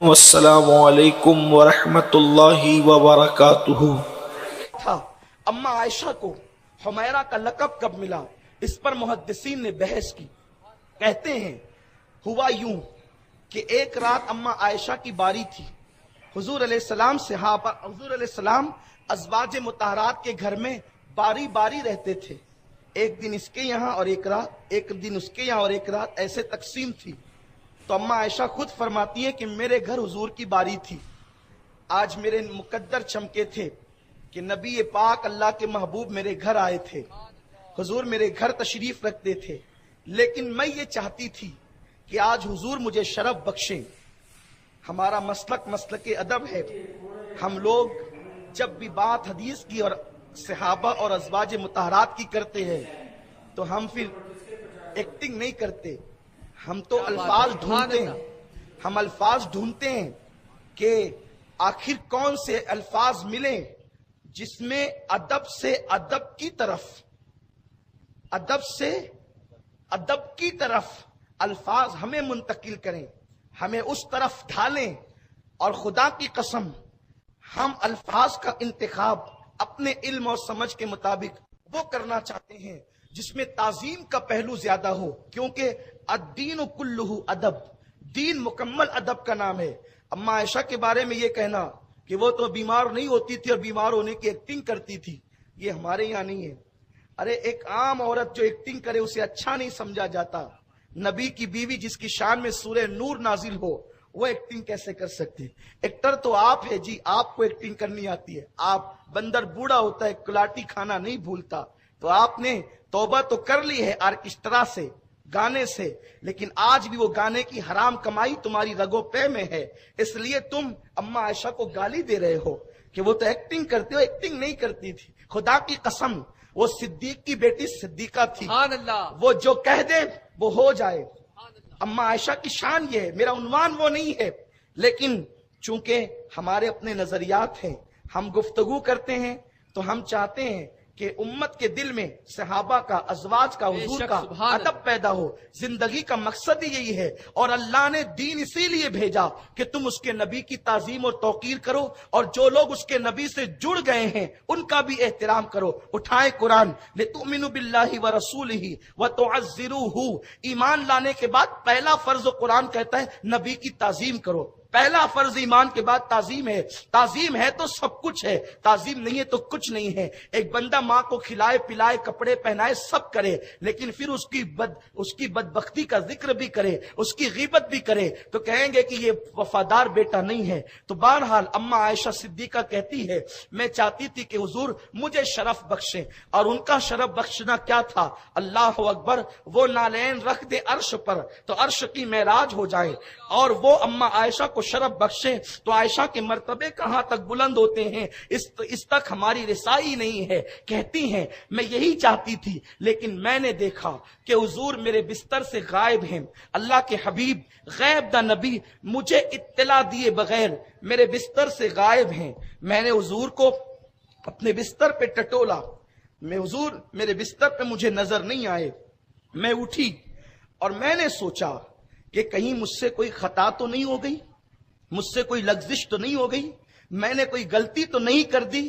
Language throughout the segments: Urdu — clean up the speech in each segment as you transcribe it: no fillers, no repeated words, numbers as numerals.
والسلام علیکم ورحمۃ اللہ وبرکاتہ۔ تھا اما عائشہ کو حمیرہ کا لقب کب ملا، اس پر محدثین نے بحث کی۔ کہتے ہیں ہوا یوں کہ ایک رات اما عائشہ کی باری تھی۔ حضور علیہ السلام ازواج مطہرات کے گھر میں باری باری رہتے تھے۔ ایک دن اس کے یہاں اور ایک دن اس کے یہاں اور ایک رات ایسے تقسیم تھی۔ تو اما عائشہ خود فرماتی ہیں کہ میرے گھر حضور کی باری تھی۔ آج میرے مقدر چمکے تھے کہ نبی پاک اللہ کے محبوب میرے گھر آئے تھے، حضور میرے گھر تشریف رکھتے تھے، لیکن میں یہ چاہتی تھی کہ آج حضور مجھے شرف بخشیں۔ ہمارا مسلک ادب ہے۔ ہم لوگ جب بھی بات حدیث کی اور صحابہ اور ازواج مطہرات کی کرتے ہیں تو ہم پھر ایکٹنگ نہیں کرتے، ہم تو الفاظ ڈھونڈتے ہیں کہ آخر کون سے الفاظ ملیں جس میں ادب سے ادب کی طرف الفاظ ہمیں منتقل کریں، ہمیں اس طرف ڈھالیں۔ اور خدا کی قسم ہم الفاظ کا انتخاب اپنے علم اور سمجھ کے مطابق وہ کرنا چاہتے ہیں جس میں تعظیم کا پہلو زیادہ ہو، کیونکہ الدین کلہ ادب، دین مکمل ادب کا نام ہے۔ اما عائشہ کے بارے میں یہ کہنا کہ وہ تو بیمار نہیں ہوتی تھی اور بیمار ہونے کی ایکٹنگ کرتی تھی، یہ ہمارے یہاں نہیں ہے۔ ارے ایک عام عورت جو ایکٹنگ کرے اسے اچھا نہیں سمجھا جاتا۔ نبی کی بیوی جس کی شان میں سورہ نور نازل ہو وہ ایکٹنگ کیسے کر سکتے؟ ایکٹر تو آپ ہے جی، آپ کو ایکٹنگ کرنی آتی ہے۔ آپ بندر بوڑھا ہوتا ہے کلاٹی کھانا نہیں بھولتا، تو آپ نے توبہ تو کر لی ہے آرکسٹرا سے، گانے سے، لیکن آج بھی وہ گانے کی حرام کمائی تمہاری رگوں پے میں ہے، اس لیے تم اما عائشہ کو گالی دے رہے ہو کہ وہ تو ایکٹنگ کرتی ہو۔ ایکٹنگ نہیں کرتی تھی، خدا کی قسم وہ صدیق کی بیٹی صدیقہ تھی، وہ جو کہہ دے وہ ہو جائے۔ اما عائشہ کی شان یہ ہے، میرا عنوان وہ نہیں ہے، لیکن چونکہ ہمارے اپنے نظریات ہیں، ہم گفتگو کرتے ہیں تو ہم چاہتے ہیں کہ امت کے دل میں صحابہ کا، ازواج کا، حضور کا ادب پیدا ہو۔ زندگی کا مقصد ہی یہی ہے، اور اللہ نے دین اسی لیے بھیجا کہ تم اس کے نبی کی تعظیم اور توقیر کرو، اور جو لوگ اس کے نبی سے جڑ گئے ہیں ان کا بھی احترام کرو۔ اٹھائے قرآن، لِتُؤْمِنُوا بِاللَّهِ وَرَسُولِهِ وَتُعَزِّرُوهُ، ایمان لانے کے بعد پہلا فرض قرآن کہتا ہے نبی کی تعظیم کرو۔ پہلا فرض ایمان کے بعد تعظیم ہے۔ تعظیم ہے تو سب کچھ ہے، تعظیم نہیں ہے تو کچھ نہیں ہے۔ ایک بندہ ماں کو کھلائے پلائے کپڑے پہنائے سب کرے، لیکن پھر اس کی بدبختی کا ذکر بھی کرے، اس کی غیبت بھی کرے تو کہیں گے کہ یہ وفادار بیٹا نہیں ہے۔ تو بہرحال اما عائشہ صدیقہ کہتی ہے میں چاہتی تھی کہ حضور مجھے شرف بخشیں، اور ان کا شرف بخشنا کیا تھا؟ اللہ اکبر، وہ نالین رکھ دے عرش پر تو عرش کی معراج ہو جائے، اور وہ اما عائشہ کو شرف بخشیں تو عائشہ کے مرتبے کہاں تک بلند ہوتے ہیں، اس تک ہماری رسائی نہیں ہے۔ کہتی ہیں میں یہی چاہتی تھی، لیکن میں نے دیکھا کہ حضور میرے بستر سے غائب ہیں۔ اللہ کے حبیب غیب دا نبی مجھے اطلاع دیے بغیر میرے بستر سے غائب ہیں۔ میں نے حضور کو اپنے بستر پہ ٹٹولا، حضور میرے بستر پہ مجھے نظر نہیں آئے۔ میں اٹھی اور میں نے سوچا کہ کہیں مجھ سے کوئی خطا تو نہیں ہو گئی، مجھ سے کوئی لغزش تو نہیں ہو گئی، میں نے کوئی غلطی تو نہیں کر دی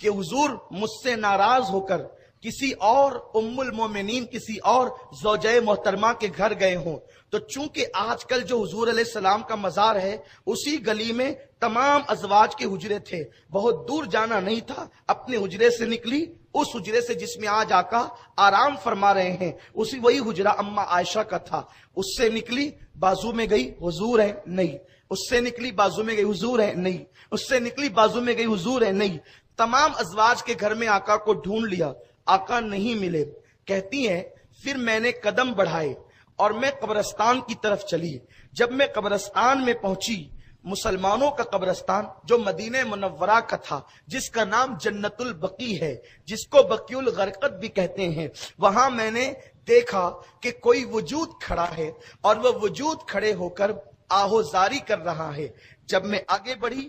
کہ حضور مجھ سے ناراض ہو کر کسی اور ام المومنین، کسی اور زوجہ محترمہ کے گھر گئے ہوں۔ تو چونکہ آج کل جو حضور علیہ السلام کا مزار ہے اسی گلی میں تمام ازواج کے حجرے تھے، بہت دور جانا نہیں تھا، اپنے حجرے سے نکلی، اس حجرے سے جس میں آج آقا آرام فرما رہے ہیں وہی حجرہ اما عائشہ کا تھا۔ اس سے نکلی، بازو میں گئی، حضور ہے نہیں، اس سے نکلی بازو میں گئی، حضور ہے نہیں، اس سے نکلی بازو میں گئی، حضور ہے نہیں۔ تمام ازواج کے گھر میں آقا کو ڈھونڈ لیا، آقا نہیں ملے۔ کہتی ہیں پھر میں نے قدم بڑھائے اور میں قبرستان کی طرف چلی۔ جب میں قبرستان میں پہنچی، مسلمانوں کا قبرستان جو مدینہ منورہ کا تھا، جس کا نام جنت البقیع ہے، جس کو بقیع الغرقد بھی کہتے ہیں، وہاں میں نے دیکھا کہ کوئی وجود کھڑا ہے اور وہ وجود کھڑے ہو کر آہوزاری کر رہا ہے۔ جب میں آگے بڑھی،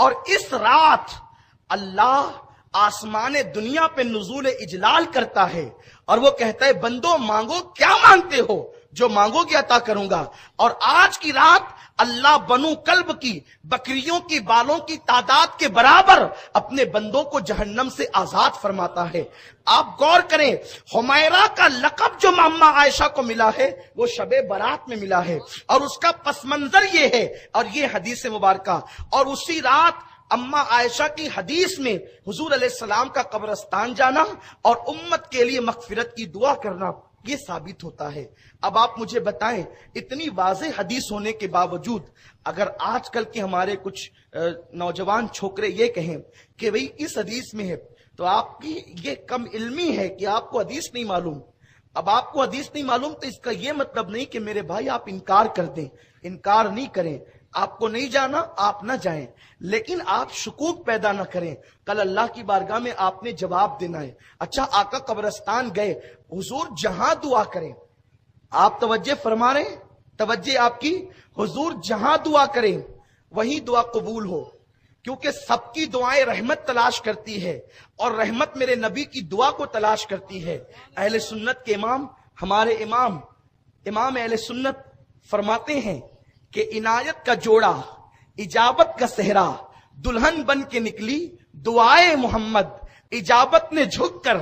اور اس رات اللہ آسمان دنیا پہ نزول اجلال کرتا ہے اور وہ کہتا ہے بندو مانگو، کیا مانگتے ہو، جو مانگو گے عطا کروں گا۔ اور آج کی رات اللہ بنو کلب کی بکریوں کی بالوں کی تعداد کے برابر اپنے بندوں کو جہنم سے آزاد فرماتا ہے۔ آپ غور کریں، حمیرہ کا لقب جو اماں عائشہ کو ملا ہے وہ شب برات میں ملا ہے، اور اس کا پس منظر یہ ہے، اور یہ حدیث مبارکہ۔ اور اسی رات اماں عائشہ کی حدیث میں حضور علیہ السلام کا قبرستان جانا اور امت کے لیے مغفرت کی دعا کرنا یہ ثابت ہوتا ہے۔ اب آپ مجھے بتائیں، اتنی واضح حدیث ہونے کے باوجود اگر آج کل کے ہمارے کچھ نوجوان چھوکرے یہ کہیں کہ بھئی اس حدیث میں ہے، تو آپ کی یہ کم علمی ہے کہ آپ کو حدیث نہیں معلوم۔ اب آپ کو حدیث نہیں معلوم تو اس کا یہ مطلب نہیں کہ میرے بھائی آپ انکار کر دیں، انکار نہیں کریں۔ آپ کو نہیں جانا آپ نہ جائیں، لیکن آپ شکوک پیدا نہ کریں۔ کل اللہ کی بارگاہ میں آپ نے جواب دینا ہے۔ اچھا آقا قبرستان گئے، حضور جہاں دعا کریں، آپ توجہ فرما رہے ہیں، توجہ آپ کی، حضور جہاں دعا کریں وہی دعا قبول ہو، کیونکہ سب کی دعائیں رحمت تلاش کرتی ہے اور رحمت میرے نبی کی دعا کو تلاش کرتی ہے۔ اہل سنت کے امام، ہمارے امام اہل سنت فرماتے ہیں کہ عنایت کا جوڑا، اجابت کا صحرا، دلہن بن کے نکلی دعائے محمد، اجابت نے جھک کر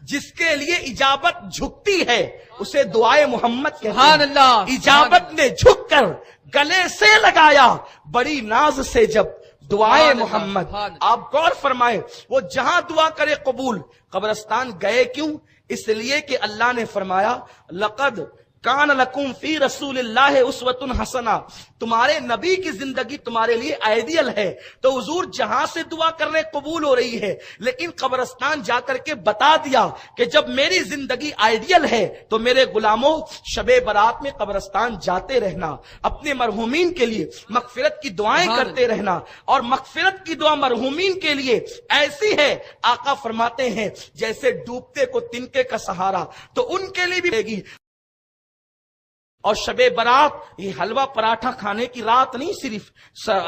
جس کے لیے اجابت جھکتی ہے اسے دعائے محمد کہتے ہیں۔ سبحان اللہ۔ اجابت نے جھک کر گلے سے لگایا بڑی ناز سے جب دعائے محمد۔ آپ غور فرمائیں، وہ جہاں دعا کرے قبول۔ قبرستان گئے کیوں؟ اس لیے کہ اللہ نے فرمایا لقد کان لکم فی رسول اللہ اسوۃ حسنہ، تمہارے نبی کی زندگی تمہارے لیے آئیڈیل ہے۔ تو حضور جہاں سے دعا کر رہے قبول ہو رہی ہے، لیکن قبرستان جا کر کے بتا دیا کہ جب میری زندگی آئیڈیل ہے تو میرے غلاموں شب برات میں قبرستان جاتے رہنا، اپنے مرحومین کے لیے مغفرت کی دعائیں کرتے رہنا۔ اور مغفرت کی دعا مرحومین کے لیے ایسی ہے، آقا فرماتے ہیں جیسے ڈوبتے کو تنکے کا سہارا، تو ان کے لیے بھی دے گی۔ اور شب برات یہ حلوہ پراٹھا کھانے کی رات نہیں، صرف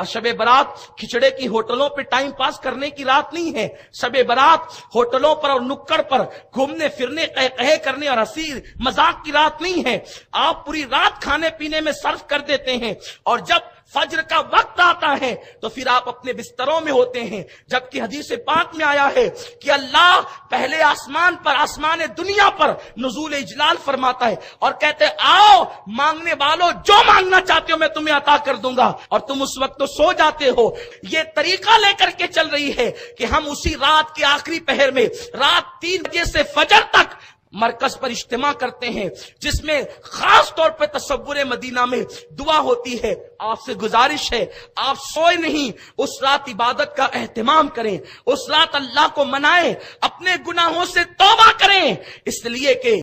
شب برات کھچڑے کی ہوٹلوں پہ ٹائم پاس کرنے کی رات نہیں ہے۔ شب برات ہوٹلوں پر اور نکڑ پر گھومنے پھرنے قہقہے کرنے اور ہنسی مذاق کی رات نہیں ہے۔ آپ پوری رات کھانے پینے میں صرف کر دیتے ہیں، اور جب فجر کا وقت آتا ہے تو پھر آپ اپنے بستروں میں ہوتے ہیں، جبکہ حدیث پاک میں آیا ہے کہ اللہ پہلے آسمان پر، آسمان دنیا پر نزول اجلال فرماتا ہے اور کہتے آؤ مانگنے والوں جو مانگنا چاہتے ہو میں تمہیں عطا کر دوں گا، اور تم اس وقت تو سو جاتے ہو۔ یہ طریقہ لے کر کے چل رہی ہے کہ ہم اسی رات کے آخری پہر میں رات 3 بجے سے فجر تک مرکز پر اجتماع کرتے ہیں، جس میں خاص طور پہ تصور مدینہ میں دعا ہوتی ہے۔ آپ سے گزارش ہے آپ سوئے نہیں، اس رات عبادت کا اہتمام کریں، اس رات اللہ کو منائیں، اپنے گناہوں سے توبہ کریں، اس لیے کہ